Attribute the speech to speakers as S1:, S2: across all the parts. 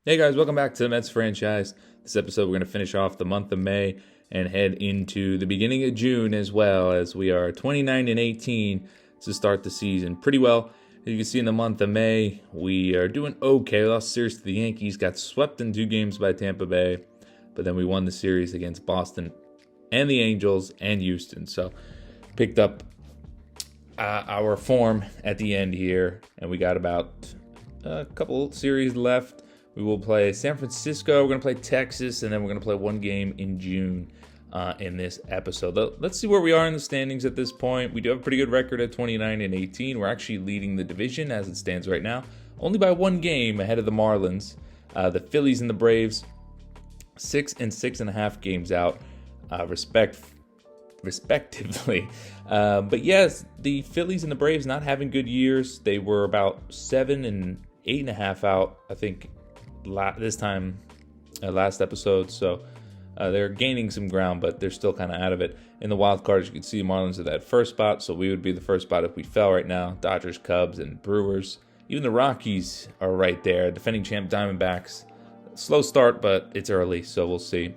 S1: Hey guys, welcome back to the Mets franchise. This episode we're going to finish off the month of May and head into the beginning of June as well, as we are 29-18 to start the season pretty well. As you can see in the month of May, we are doing okay. We lost the series to the Yankees, got swept in 2 games by Tampa Bay, but then we won the series against Boston and the Angels and Houston. So picked up our form at the end here, and we got about a couple series left. We will play San Francisco, we're going to play Texas, and then we're going to play 1 game in June in this episode. Let's see where we are in the standings at this point. We do have a pretty good record at 29-18. We're actually leading the division as it stands right now, only by 1 game ahead of the Marlins. The Phillies and the Braves, 6 and 6.5 games out, respectively. But yes, the Phillies and the Braves not having good years. They were about 7 and 8.5 out, I think, last episode. So they're gaining some ground, but they're still kind of out of it. In the wild card, as you can see, Marlins are that first spot, so we would be the first spot if we fell right now. Dodgers, Cubs, and Brewers. Even the Rockies are right there. Defending champ Diamondbacks. Slow start, but it's early, so we'll see.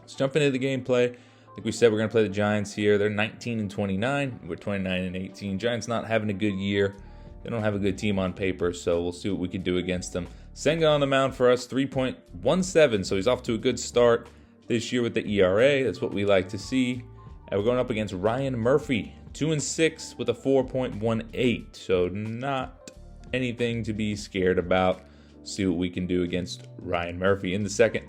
S1: Let's jump into the gameplay. Like we said, we're going to play the Giants here. They're 19-29. We're 29-18. Giants not having a good year. They don't have a good team on paper, so we'll see what we can do against them. Senga on the mound for us, 3.17, so he's off to a good start this year with the ERA. That's what we like to see. And we're going up against Ryan Murphy, 2-6 with a 4.18, so not anything to be scared about. See what we can do against Ryan Murphy. In the second,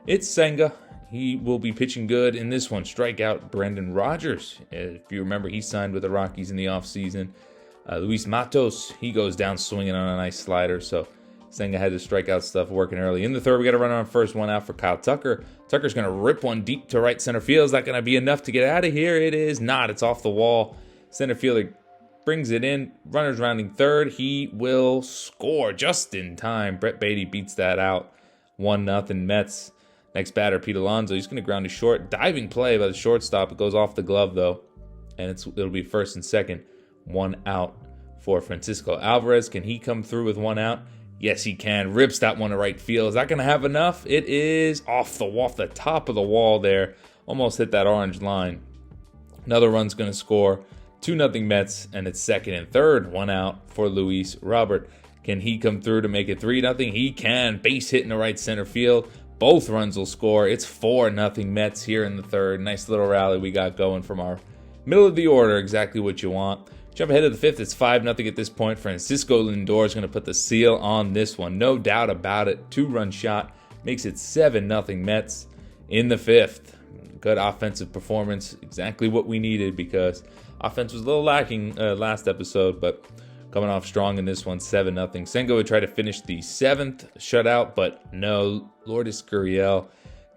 S1: it's Senga. He will be pitching good in this one. Strike out Brendan Rodgers. If you remember, he signed with the Rockies in the offseason. Luis Matos, he goes down swinging on a nice slider, so Senga had his strikeout stuff working early. In the third, we got a runner on first, 1 out for Kyle Tucker. Tucker's going to rip one deep to right center field. Is that going to be enough to get out of here? It is not. It's off the wall. Center fielder brings it in. Runner's rounding third. He will score just in time. Brett Beatty beats that out. 1-0 Mets. Next batter, Pete Alonso. He's going to ground to short. Diving play by the shortstop. It goes off the glove, though. And it'll be first and second. 1 out for Francisco Alvarez. Can he come through with 1 out? Yes, he can. Rips that one to right field. Is that going to have enough? It is off the top of the wall there. Almost hit that orange line. Another run's going to score. 2-0 Mets, and it's second and third. 1 out for Luis Robert. Can he come through to make it 3-0? He can. Base hit in the right center field. Both runs will score. It's 4-0 Mets here in the third. Nice little rally we got going from our middle of the order. Exactly what you want. Jump ahead to the fifth. It's 5-0 at this point. Francisco Lindor is going to put the seal on this one. No doubt about it. 2-run shot makes it 7-0 Mets in the fifth. Good offensive performance. Exactly what we needed, because offense was a little lacking last episode, but coming off strong in this one, 7-0. Senga would try to finish the 7th shutout, but no. Lourdes Gurriel,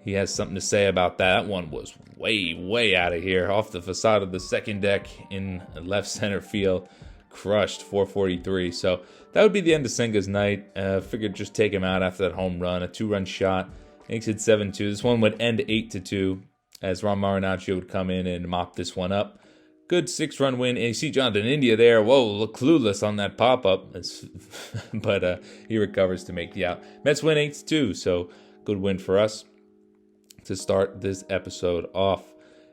S1: he has something to say about that. That one was way out of here. Off the facade of the second deck in left center field. Crushed, 443. So that would be the end of Senga's night. Figured just take him out after that home run. A 2-run shot. Makes it 7-2. This one would end 8-2 as Ron Marinaccio would come in and mop this one up. Good 6-run win. And you see Jonathan India there. Whoa, look clueless on that pop-up. But he recovers to make the out. Mets win 8-2. So good win for us to start this episode off.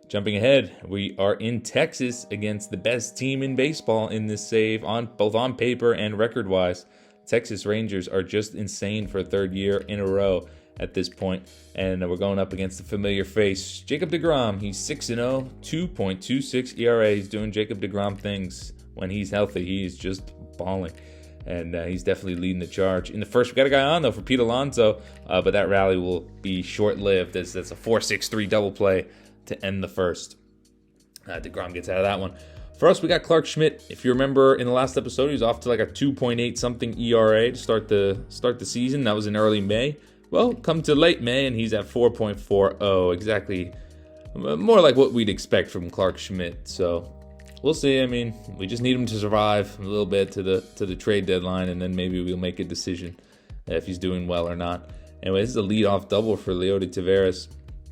S1: Jumping ahead, we are in Texas against the best team in baseball in this save, both on paper and record-wise. Texas Rangers are just insane for a 3rd year in a row at this point, and we're going up against the familiar face, Jacob deGrom. He's 6-0, 2.26 ERA. He's doing Jacob deGrom things. When he's healthy, he's just balling. And he's definitely leading the charge. In the first, we got a guy on, though, for Pete Alonso. But that rally will be short-lived. That's a 4-6-3 double play to end the first. DeGrom gets out of that one. For us, we got Clark Schmidt. If you remember, in the last episode, he was off to like a 2.8-something ERA to start the season. That was in early May. Well, come to late May, and he's at 4.40. Exactly. More like what we'd expect from Clark Schmidt. So we'll see. I mean, we just need him to survive a little bit to the trade deadline, and then maybe we'll make a decision if he's doing well or not. Anyway, this is a leadoff double for Leody Taveras.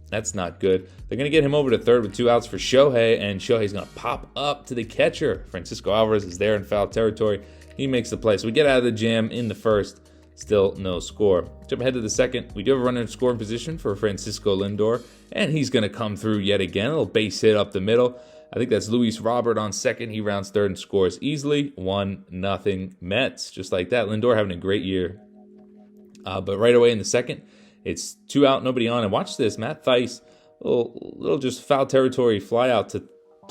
S1: That's not good. They're going to get him over to third with 2 outs for Shohei, and Shohei's going to pop up to the catcher. Francisco Alvarez is there in foul territory. He makes the play. So we get out of the jam in the first. Still no score. Jump ahead to the second. We do have a runner in scoring position for Francisco Lindor, and he's going to come through yet again. A little base hit up the middle. I think that's Luis Robert on second. He rounds third and scores easily. 1-0 Mets. Just like that. Lindor having a great year. But right away in the second, it's 2 out, nobody on. And watch this. Matt Thaiss, little just foul territory fly out to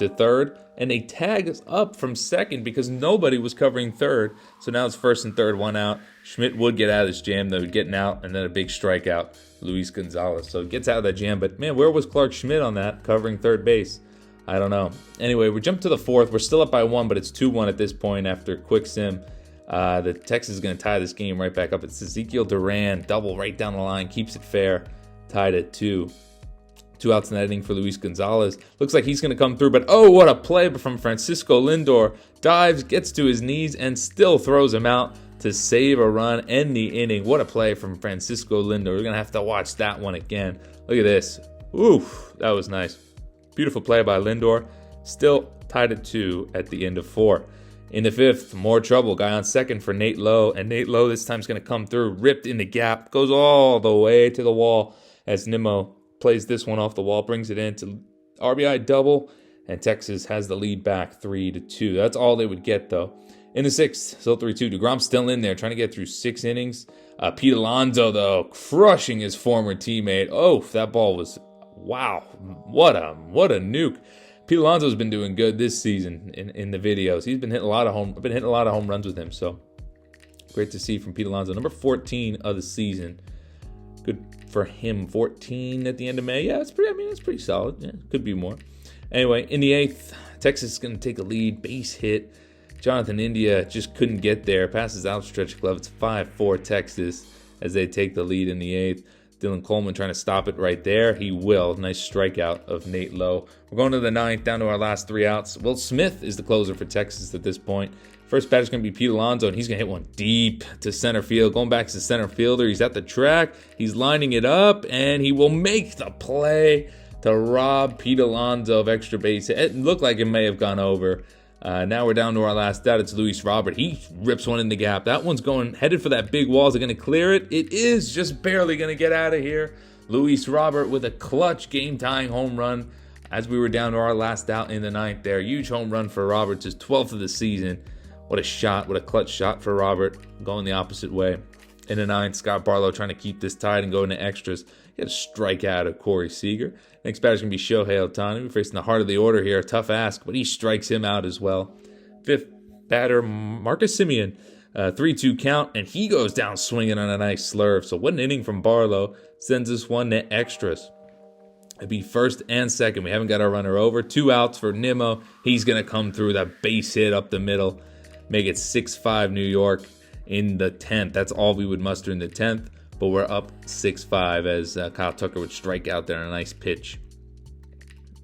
S1: third. And they tag us up from second because nobody was covering third. So now it's first and third, 1 out. Schmidt would get out of this jam, though, getting out, and then a big strikeout, Luis Gonzalez. So he gets out of that jam. But, man, where was Clark Schmidt on that, covering third base? I don't know. Anyway, we jump to the fourth. We're still up by 1, but it's 2-1 at this point after quick sim. The Texas is going to tie this game right back up. It's Ezekiel Duran, double right down the line, keeps it fair, tied at 2. 2 outs in that inning for Luis Gonzalez. Looks like he's going to come through, but oh, what a play from Francisco Lindor. Dives, gets to his knees, and still throws him out to save a run, end the inning. What a play from Francisco Lindor. We're going to have to watch that one again. Look at this. Oof, that was nice. Beautiful play by Lindor. Still tied at 2 at the end of 4. In the fifth, more trouble. Guy on second for Nate Lowe, and Nate Lowe this time is going to come through, ripped in the gap, goes all the way to the wall as Nimmo plays this one off the wall, brings it in to RBI double, and Texas has the lead back 3-2. That's all they would get, though. In the sixth, still 3-2. DeGrom's still in there, trying to get through 6 innings. Pete Alonso, though, crushing his former teammate. Oh, that ball was, wow, what a nuke. Pete Alonso's been doing good this season in the videos. He's been hitting a lot of home runs with him, so great to see from Pete Alonso. Number 14 of the season. Good for him. 14 at the end of May. Yeah, it's pretty solid. Yeah, could be more. Anyway, in the eighth, Texas is going to take a lead. Base hit. Jonathan India just couldn't get there. Passes outstretched glove. It's 5-4 Texas as they take the lead in the eighth. Dylan Coleman trying to stop it right there. He will. Nice strikeout of Nate Lowe. We're going to the ninth, down to our last 3 outs. Will Smith is the closer for Texas at this point. First batter's going to be Pete Alonso, and he's going to hit one deep to center field. Going back to the center fielder. He's at the track. He's lining it up, and he will make the play to rob Pete Alonso of extra base. It looked like it may have gone over. Now we're down to our last out. It's Luis Robert. He rips one in the gap. That one's headed for that big wall. Is it going to clear it? It is just barely going to get out of here. Luis Robert with a clutch game-tying home run as we were down to our last out in the ninth there. Huge home run for Roberts, his 12th of the season. What a shot. What a clutch shot for Robert. Going the opposite way. In the ninth, Scott Barlow trying to keep this tied and go into extras. He had a strikeout of Corey Seager. Next batter's going to be Shohei Ohtani. We're facing the heart of the order here. Tough ask, but he strikes him out as well. Fifth batter, Marcus Semien. 3-2 count, and he goes down swinging on a nice slurve. So what an inning from Barlow. Sends us one to extras. It'd be first and second. We haven't got our runner over. 2 outs for Nimmo. He's going to come through that base hit up the middle. Make it 6-5 New York in the 10th. That's all we would muster in the 10th. But we're up 6-5 as Kyle Tucker would strike out there on a nice pitch.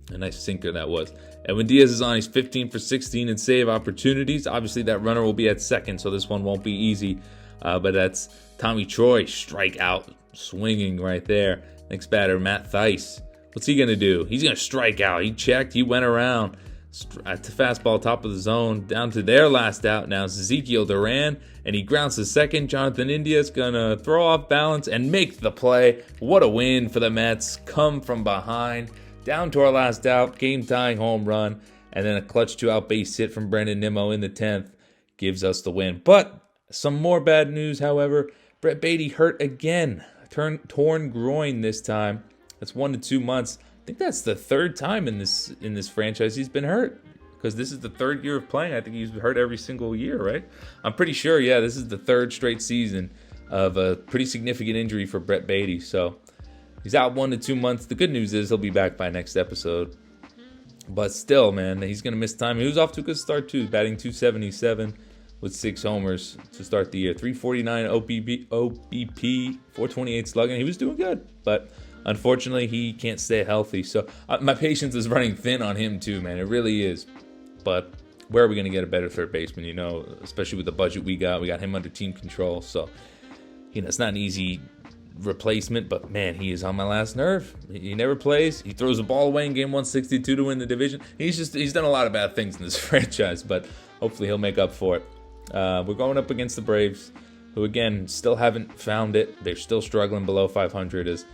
S1: A nice sinker that was. And when Diaz is on, he's 15 for 16 in save opportunities. Obviously, that runner will be at second, so this one won't be easy. But that's Tommy Troy, strikeout, swinging right there. Next batter, Matt Thaiss. What's he going to do? He's going to strike out. He checked. He went around. Fastball top of the zone. Down to their last out now. It's Ezekiel Duran. And he grounds to second. Jonathan India's going to throw off balance and make the play. What a win for the Mets. Come from behind. Down to our last out. Game-tying home run. And then a clutch 2-out base hit from Brandon Nimmo in the 10th. Gives us the win. But some more bad news, however. Brett Baty hurt again. Torn groin this time. That's 1 to 2 months. I think that's the third time in this franchise he's been hurt. Because this is the third year of playing. I think he's hurt every single year, right? I'm pretty sure, yeah, this is the third straight season of a pretty significant injury for Brett Baty. So he's out 1 to 2 months. The good news is he'll be back by next episode. But still, man, he's going to miss time. He was off to a good start, too, batting .277 with 6 homers to start the year. 349 OBP, 428 slugging. He was doing good, but unfortunately, he can't stay healthy. So my patience is running thin on him, too, man. It really is. But where are we going to get a better third baseman, you know, especially with the budget we got? We got him under team control. So, you know, it's not an easy replacement, but, man, he is on my last nerve. He never plays. He throws the ball away in game 162 to win the division. He's done a lot of bad things in this franchise, but hopefully he'll make up for it. We're going up against the Braves. who again still haven't found it. They're still struggling below 500 as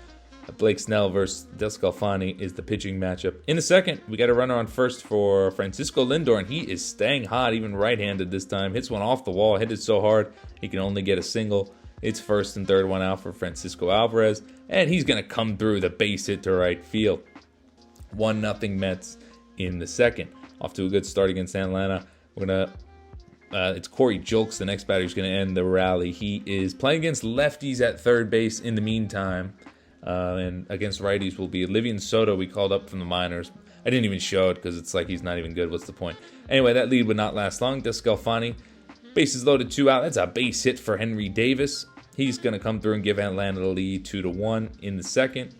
S1: Blake Snell versus Descalfani is the pitching matchup. In the second, we got a runner on first for Francisco Lindor, and he is staying hot, even right-handed this time. Hits one off the wall, hit it so hard he can only get a single. It's first and third one out for Francisco Alvarez, and he's going to come through the base hit to right field. 1-0 Mets in the second. Off to a good start against Atlanta. It's Corey Julks, the next batter, who's going to end the rally. He is playing against lefties at third base in the meantime. And against righties will be Livian Soto, we called up from the minors. I didn't even show it because it's like he's not even good. What's the point? Anyway, that lead would not last long. Descalfani, bases loaded, 2 out. That's a base hit for Henry Davis. He's going to come through and give Atlanta the lead 2-1 in the second.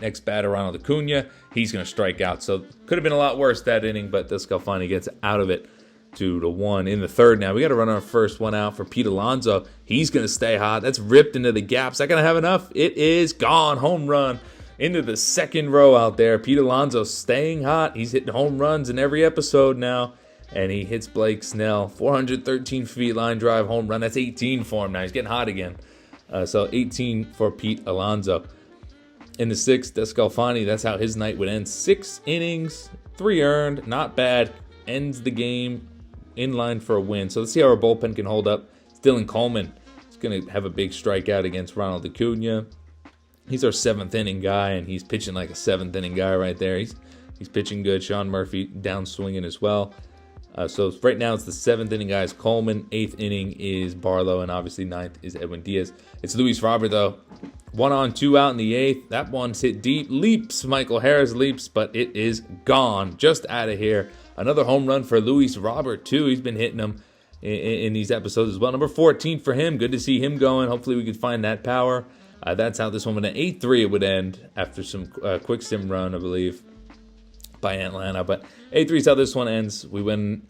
S1: Next batter, Ronald Acuna. He's going to strike out. So could have been a lot worse that inning, but Descalfani gets out of it. 2-1 in the third. Now we got to run our first one out for Pete Alonso. He's going to stay hot. That's ripped into the gaps. Not going to have enough. It is gone. Home run into the second row out there. Pete Alonso staying hot. He's hitting home runs in every episode now. And he hits Blake Snell. 413 feet line drive home run. That's 18 for him now. He's getting hot again. So 18 for Pete Alonso. In the sixth, Descalfani, that's how his night would end. 6 innings, 3 earned. Not bad. Ends the game in line for a win. So let's see how our bullpen can hold up. Dylan Coleman is going to have a big strikeout against Ronald Acuna. He's our 7th inning guy, and he's pitching like a 7th inning guy right there. He's pitching good. Sean Murphy down swinging as well. So right now it's the 7th inning guys. Coleman. 8th inning is Barlow, and obviously 9th is Edwin Diaz. It's Luis Robert though. 1 on, 2 out in the 8th. That one's hit deep. Leaps. Michael Harris leaps, but it is gone. Just out of here. Another home run for Luis Robert, too. He's been hitting them in these episodes as well. Number 14 for him. Good to see him going. Hopefully we could find that power. That's how this one would end. 8-3 it would end after some quick sim run, I believe, by Atlanta. But 8-3 is how this one ends. We win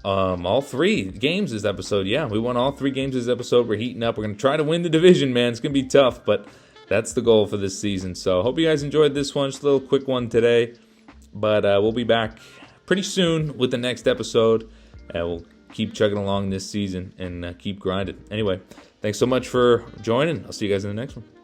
S1: all 3 games this episode. Yeah, we won all 3 games this episode. We're heating up. We're going to try to win the division, man. It's going to be tough, but that's the goal for this season. So hope you guys enjoyed this one. Just a little quick one today. But we'll be back pretty soon with the next episode. We'll keep chugging along this season and keep grinding. Anyway, thanks so much for joining. I'll see you guys in the next one.